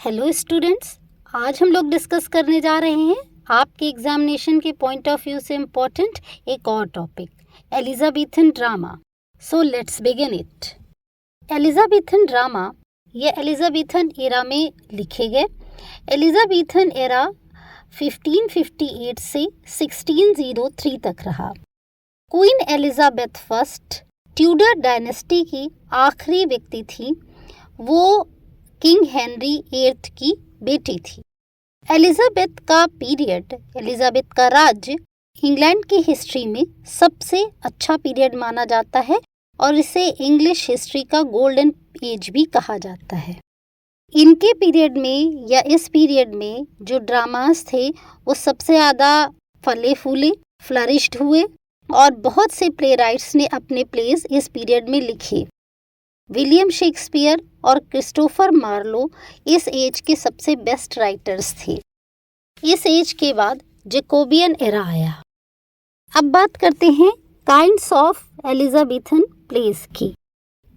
Hello students, आज हम लोग डिस्कस करने जा रहे हैं आपके एग्जामिनेशन के पॉइंट ऑफ व्यू से इम्पोर्टेंट एक और topic, Elizabethan drama. So let's begin it. Elizabethan drama ये एलिजाबेथन एरा में लिखे गए। एलिजाबेथन एरा 1558 से 1603 तक रहा। Queen Elizabeth first Tudor dynasty की आखिरी व्यक्ति थी। वो किंग हेनरी एट्थ की बेटी थी। एलिजाबेथ का राज्य इंग्लैंड की हिस्ट्री में सबसे अच्छा पीरियड माना जाता है और इसे इंग्लिश हिस्ट्री का गोल्डन एज भी कहा जाता है। इनके पीरियड में या इस पीरियड में जो ड्रामास थे वो सबसे ज़्यादा फले फूले फ्लरिश्ड हुए और बहुत से प्ले राइट्स ने अपने प्लेस इस पीरियड में लिखे। विलियम शेक्सपियर और क्रिस्टोफर मार्लो इस एज के सबसे बेस्ट राइटर्स थे। इस एज के बाद जैकोबियन एरा आया। अब बात करते हैं काइंड्स ऑफ एलिजाबेथन प्लेस की।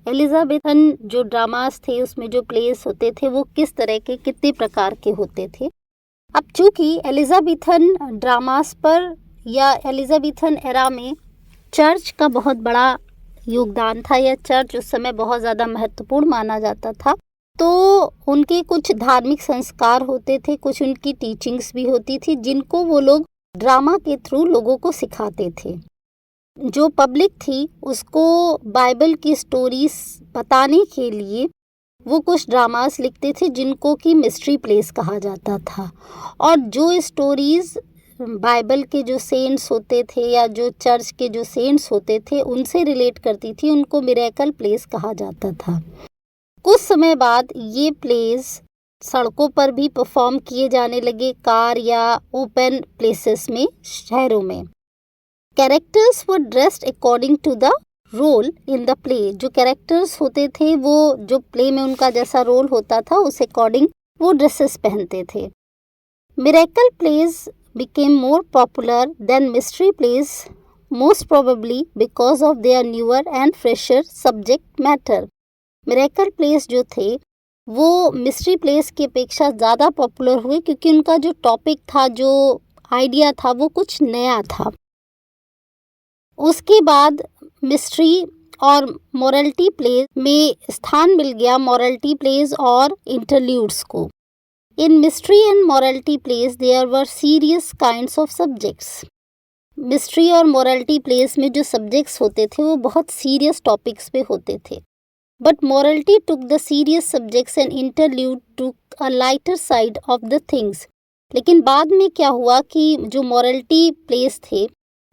एलिजाबेथन जो ड्रामास थे उसमें जो प्लेस होते थे वो किस तरह के कितने प्रकार के होते थे। अब चूंकि एलिजाबेथन ड्रामास पर या एलिजाबेथन एरा में चर्च का बहुत बड़ा योगदान था या चर्च उस समय बहुत ज़्यादा महत्वपूर्ण माना जाता था, तो उनके कुछ धार्मिक संस्कार होते थे, कुछ उनकी टीचिंग्स भी होती थी जिनको वो लोग ड्रामा के थ्रू लोगों को सिखाते थे। जो पब्लिक थी उसको बाइबल की स्टोरीज बताने के लिए वो कुछ ड्रामास लिखते थे जिनको कि मिस्ट्री प्लेस कहा जाता था। और जो स्टोरीज बाइबल के जो सेंट्स होते थे या जो चर्च के जो सेंट्स होते थे उनसे रिलेट करती थी, उनको मिरेकल प्लेस कहा जाता था। कुछ समय बाद ये प्लेस सड़कों पर भी परफॉर्म किए जाने लगे, कार या ओपन प्लेसेस में, शहरों में। Characters were dressed according to the role in the play. जो कैरेक्टर्स होते थे वो जो प्ले में उनका जैसा रोल होता था उस अकॉर्डिंग वो ड्रेसेस पहनते थे। Miracle place became more popular than mystery plays, most probably because of their newer and fresher subject matter. Miracle plays जो थे वो mystery plays की अपेक्षा ज़्यादा पॉपुलर हुए क्योंकि उनका जो टॉपिक था, जो आइडिया था वो कुछ नया था। उसके बाद मिस्ट्री और मॉरलिटी प्लेस में स्थान मिल गया मॉरलिटी प्लेस और इंटरल्यूड्स को। In mystery and morality plays there were serious kinds of subjects. Mystery और morality plays में जो subjects होते थे वो बहुत serious topics पे होते थे। But morality took the serious subjects and interlude took a lighter side of the things. लेकिन बाद में क्या हुआ कि जो morality plays थे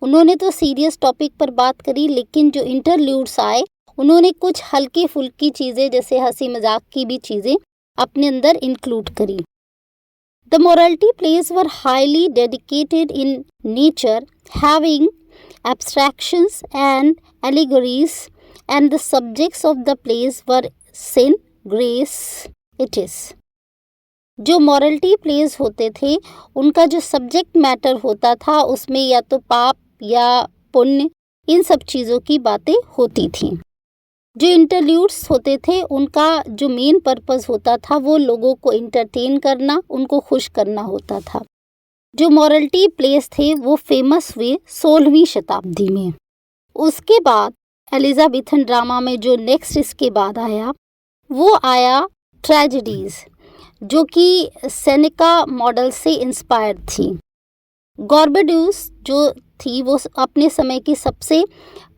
उन्होंने तो serious topic पर बात करी, लेकिन जो interludes आए उन्होंने कुछ हल्की फुल्की चीज़ें जैसे हंसी मजाक की भी चीज़ें अपने अंदर इंक्लूड करी। The morality plays were highly dedicated in nature, having abstractions and allegories, and the subjects of the plays were sin, grace, it is. जो morality plays होते थे उनका जो subject matter होता था उसमें या तो पाप या पुण्य इन सब चीज़ों की बातें होती थीं। जो इंटरल्यूड्स होते थे उनका जो मेन पर्पस होता था वो लोगों को इंटरटेन करना, उनको खुश करना होता था। जो मॉरलिटी प्लेस थे वो फेमस हुए 16वीं शताब्दी में। उसके बाद एलिजाबेथन ड्रामा में जो नेक्स्ट इसके बाद आया वो आया ट्रेजेडीज़, जो कि सेनेका मॉडल से इंस्पायर्ड थी। गॉर्बेड्यूस जो थी वो अपने समय की सबसे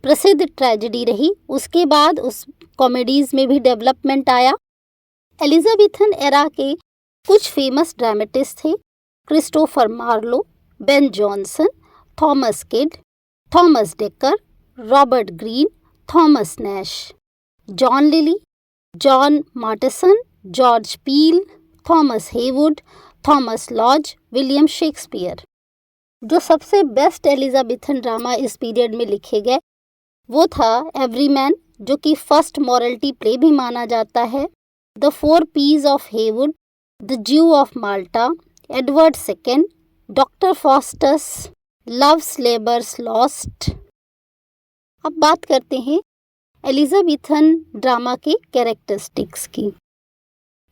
प्रसिद्ध ट्रेजेडी रही। उसके बाद उस कॉमेडीज़ में भी डेवलपमेंट आया। एलिजाबेथन एरा के कुछ फेमस ड्रामेटिस्ट थे, Christopher Marlowe, Ben Jonson, Thomas Kyd, Thomas Dekker, Robert Greene, Thomas Nashe, John Lyly, John Marston, George Peele, Thomas Heywood, Thomas Lodge, William Shakespeare. जो सबसे बेस्ट एलिजाबेथन ड्रामा इस period में लिखे गए वो था एवरीमैन, जो कि फर्स्ट मॉरलिटी प्ले भी माना जाता है, the 4 P's of Heywood, the Jew of Malta, Edward second, Doctor Faustus, Love's Labour's Lost. अब बात करते हैं एलिजाबेथन ड्रामा के कैरेक्टरिस्टिक्स की।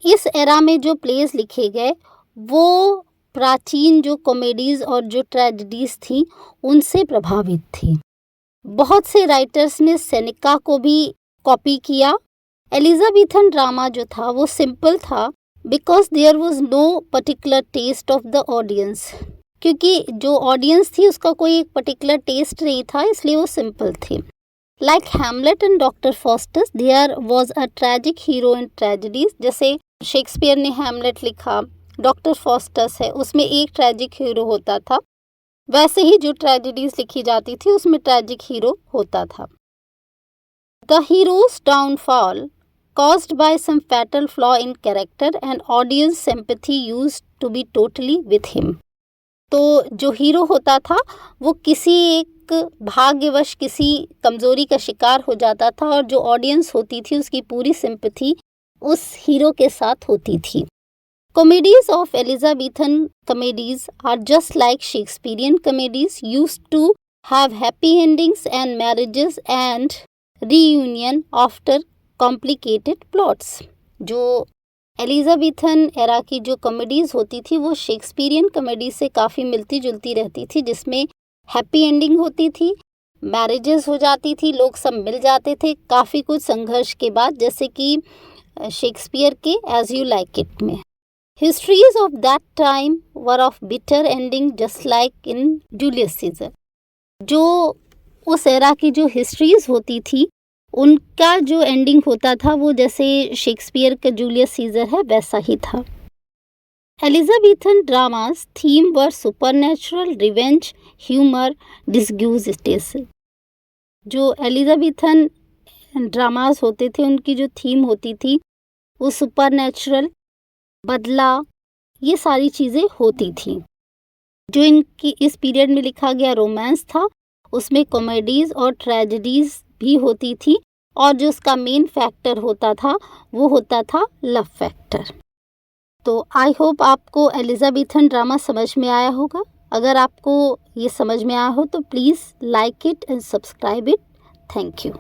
इस एरा में जो प्लेस लिखे गए वो प्राचीन जो कॉमेडीज़ और जो ट्रेजेडीज़ थी उनसे प्रभावित थी। बहुत से राइटर्स ने सेनेका को भी कॉपी किया। एलिजाबेथन ड्रामा जो था वो सिंपल था because there was no particular taste of the audience, क्योंकि जो ऑडियंस थी उसका कोई एक पर्टिकुलर टेस्ट नहीं था, इसलिए वो सिंपल थी। Like Hamlet and Doctor Faustus there was a tragic hero in tragedies. जैसे शेक्सपियर ने हैमलेट लिखा, डॉक्टर फॉस्टस है, उसमें एक ट्रेजिक हीरो होता था, वैसे ही जो ट्रेजेडीज लिखी जाती थी उसमें ट्रेजिक हीरो होता था। The heroes downfall caused by some fatal flaw in character and audience sympathy used to be totally with him। तो जो हीरो होता था वो किसी एक भाग्यवश किसी कमज़ोरी का शिकार हो जाता था और जो ऑडियंस होती थी उसकी पूरी सिंपैथी उस हीरो के साथ होती थी। Comedies of Elizabethan comedies are just like Shakespearean comedies, used to have happy endings and marriages and reunion after complicated plots. जो एलिजाबेथन एरा की जो कॉमेडीज़ होती थी वो शेक्सपियरियन कॉमेडी से काफ़ी मिलती जुलती रहती थी, जिसमें हैप्पी एंडिंग होती थी, मैरिजेस हो जाती थी, लोग सब मिल जाते थे काफ़ी कुछ संघर्ष के बाद, जैसे कि शेक्सपियर के एज यू लाइक इट में। Histories of that time were of bitter ending just like in Julius Caesar. जो उस एरा की जो हिस्ट्रीज होती थी उनका जो एंडिंग होता था वो जैसे शेक्सपियर का जूलियस सीजर है वैसा ही था। एलिजाबेथन ड्रामास थीम वर सुपरनैचुरल, रिवेंज, ह्यूमर, डिस्ग्यूजिटेस। जो एलिजाबेथन ड्रामास होते थे उनकी जो थीम होती थी वो सुपरनैचुरल, बदला, ये सारी चीज़ें होती थी। जो इनकी इस पीरियड में लिखा गया रोमांस था उसमें कॉमेडीज़ और ट्रेजेडीज़ भी होती थी, और जो उसका मेन फैक्टर होता था वो होता था लव फैक्टर। तो आई होप आपको एलिजाबेथन ड्रामा समझ में आया होगा। अगर आपको ये समझ में आया हो तो please like it and subscribe it. Thank you.